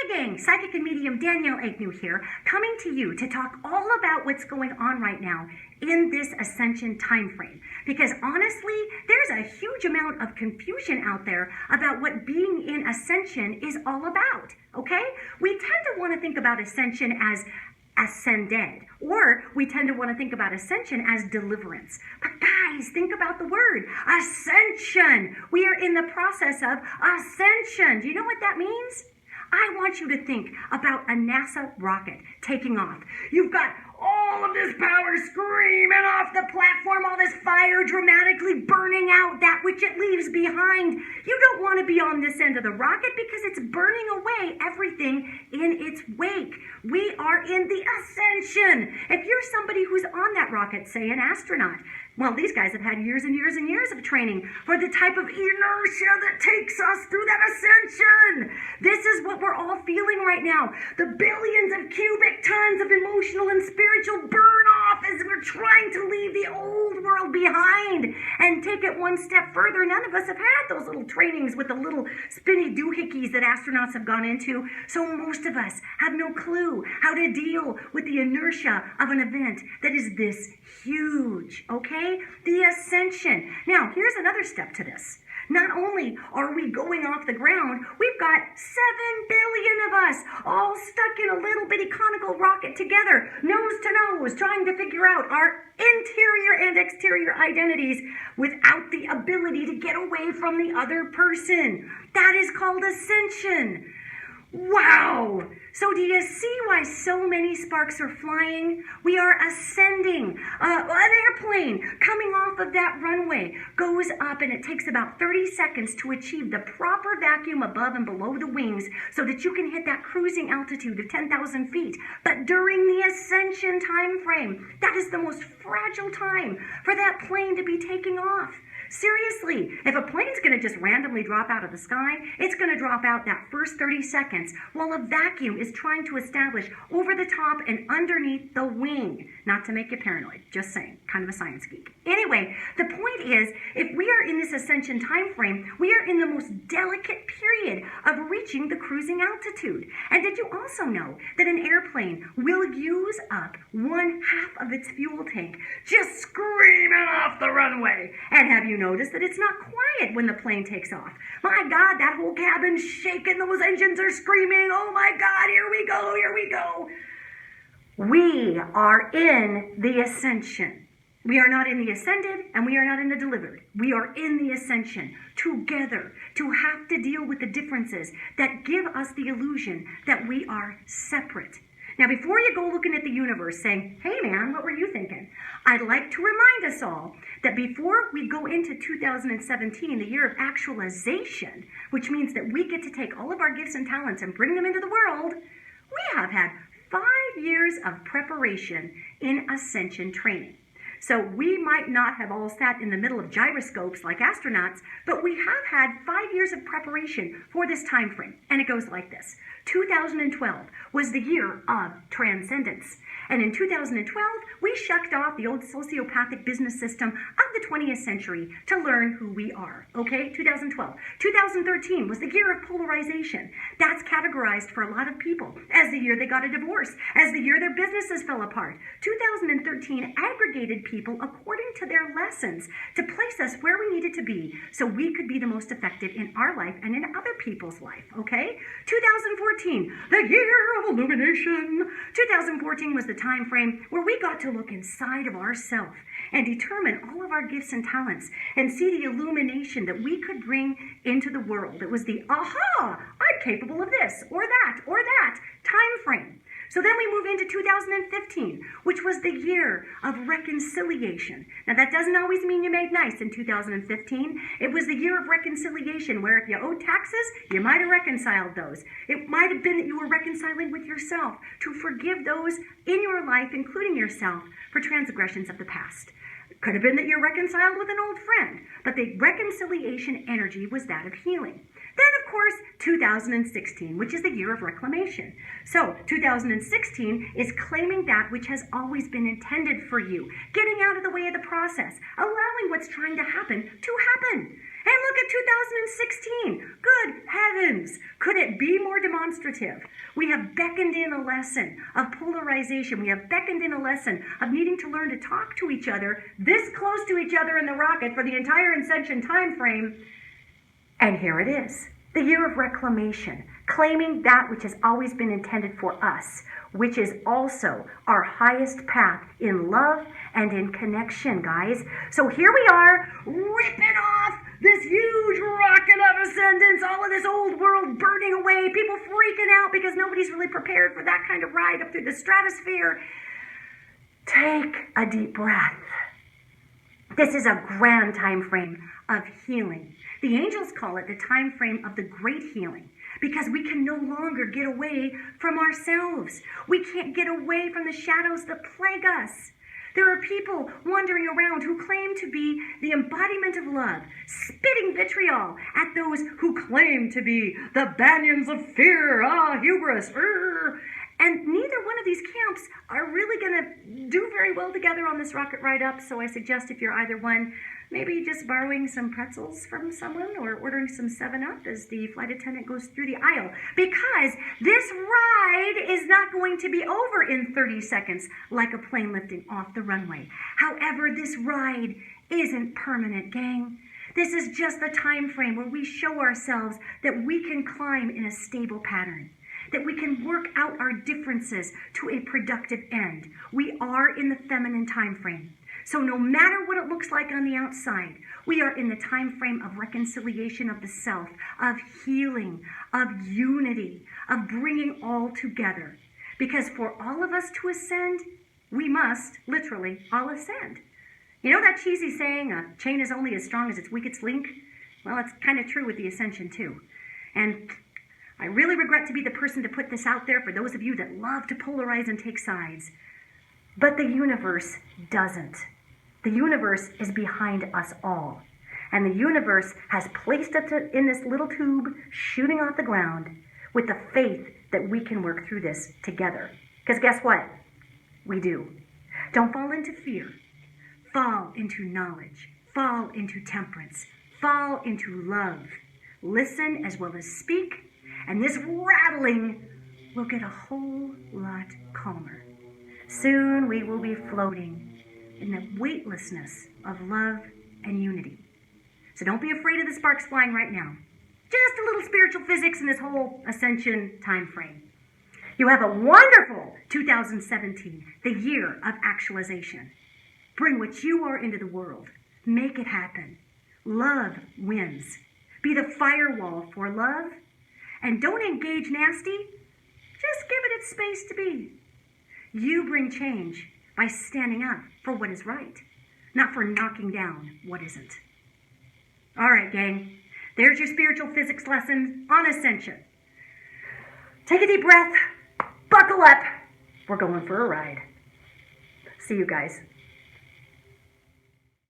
Hey gang, Psychic and Medium Danielle Egnew here, coming to you to talk all about what's going on right now in this Ascension time frame. Because honestly, there's a huge amount of confusion out there about what being in Ascension is all about, okay? We tend to want to think about Ascension as ascended, or we tend to want to think about Ascension as deliverance. But guys, think about the word Ascension. We are in the process of Ascension. Do you know what that means? I want you to think about a NASA rocket taking off. You've got all of this power screaming off the platform, all this fire dramatically burning out that which it leaves behind. You don't want to be on this end of the rocket because it's burning away everything in its wake. We are in the Ascension. If you're somebody who's on that rocket, say an astronaut, well, these guys have had years and years and years of training for the type of inertia that takes us through that ascension. This is what we're all feeling right now. The billions of cubic tons of emotional and spiritual burn off as we're trying to leave the old world behind and take it one step further. None of us have had those little trainings with the little spinny doohickeys that astronauts have gone into. So most of us have no clue how to deal with the inertia of an event that is this huge, okay? The Ascension. Now, here's another step to this. Not only are we going off the ground, we've got 7 billion of us all stuck in a little bitty conical rocket together, nose to nose, trying to figure out our interior and exterior identities without the ability to get away from the other person. That is called Ascension. Wow! So do you see why so many sparks are flying? We are ascending. An airplane coming off of that runway goes up, and it takes about 30 seconds to achieve the proper vacuum above and below the wings so that you can hit that cruising altitude of 10,000 feet. But during the ascension time frame, that is the most fragile time for that plane to be taking off. Seriously, if a plane's going to just randomly drop out of the sky, it's going to drop out that first 30 seconds while a vacuum is trying to establish over the top and underneath the wing. Not to make you paranoid, just saying, kind of a science geek. Anyway, the point is, if we are in this ascension time frame, we are in the most delicate period of reaching the cruising altitude. And did you also know that an airplane will use up 1/2 of its fuel tank just screaming off the runway? And have you noticed that it's not quiet when the plane takes off? My God, that whole cabin's shaking. Those engines are screaming. Oh my God, here we go, here we go. We are in the ascension. We are not in the ascended, and we are not in the delivered. We are in the ascension together to have to deal with the differences that give us the illusion that we are separate. Now, before you go looking at the universe saying, hey man, what were you thinking? I'd like to remind us all that before we go into 2017, the year of actualization, which means that we get to take all of our gifts and talents and bring them into the world, we have had 5 years of preparation in ascension training. So we might not have all sat in the middle of gyroscopes like astronauts, but we have had 5 years of preparation for this time frame. And it goes like this. 2012 was the year of transcendence. And in 2012, we shucked off the old sociopathic business system of the 20th century to learn who we are. Okay, 2012. 2013 was the year of polarization. That's categorized for a lot of people as the year they got a divorce, as the year their businesses fell apart. 2013 aggregated people according to their lessons to place us where we needed to be so we could be the most effective in our life and in other people's life. Okay, 2014, the year of illumination. 2014 was the time frame where we got to look inside of ourselves and determine all of our gifts and talents and see the illumination that we could bring into the world. It was the aha, I'm capable of this or that time frame. So then we move into 2015, which was the year of reconciliation. Now that doesn't always mean you made nice in 2015. It was the year of reconciliation where if you owed taxes, you might have reconciled those. It might have been that you were reconciling with yourself to forgive those in your life, including yourself, for transgressions of the past. It could have been that you're reconciled with an old friend, but the reconciliation energy was that of healing. Then, of course, 2016, which is the year of reclamation. So 2016 is claiming that which has always been intended for you, getting out of the way of the process, allowing what's trying to happen to happen. And look at 2016. Good heavens. Could it be more demonstrative? We have beckoned in a lesson of polarization. We have beckoned in a lesson of needing to learn to talk to each other this close to each other in the rocket for the entire Ascension time frame. And here it is, the year of reclamation, claiming that which has always been intended for us, which is also our highest path in love and in connection, guys. So here we are, ripping off this huge rocket of ascendance, all of this old world burning away, people freaking out because nobody's really prepared for that kind of ride up through the stratosphere. Take a deep breath. This is a grand time frame of healing. The angels call it the time frame of the great healing because we can no longer get away from ourselves. We can't get away from the shadows that plague us. There are people wandering around who claim to be the embodiment of love, spitting vitriol at those who claim to be the banians of fear, hubris. And neither one of these camps are really going to do very well together on this rocket ride up, so I suggest if you're either one, maybe just borrowing some pretzels from someone or ordering some 7-Up as the flight attendant goes through the aisle, because this ride is not going to be over in 30 seconds like a plane lifting off the runway. However, this ride isn't permanent, gang. This is just the time frame where we show ourselves that we can climb in a stable pattern, that we can work out our differences to a productive end. We are in the feminine time frame. So no matter what it looks like on the outside, we are in the time frame of reconciliation of the self, of healing, of unity, of bringing all together. Because for all of us to ascend, we must literally all ascend. You know that cheesy saying, a chain is only as strong as its weakest link? Well, it's kind of true with the Ascension too. And I really regret to be the person to put this out there for those of you that love to polarize and take sides. But the universe doesn't. The universe is behind us all. And the universe has placed us in this little tube shooting off the ground with the faith that we can work through this together. Because guess what? We do. Don't fall into fear. Fall into knowledge. Fall into temperance. Fall into love. Listen as well as speak. And this rattling will get a whole lot calmer. Soon we will be floating in the weightlessness of love and unity. So don't be afraid of the sparks flying right now. Just a little spiritual physics in this whole Ascension time frame. You have a wonderful 2017, the year of actualization. Bring what you are into the world. Make it happen. Love wins. Be the firewall for love. And don't engage nasty. Just give it its space to be. You bring change by standing up for what is right, not for knocking down what isn't. All right, gang. There's your spiritual physics lesson on Ascension. Take a deep breath. Buckle up. We're going for a ride. See you guys.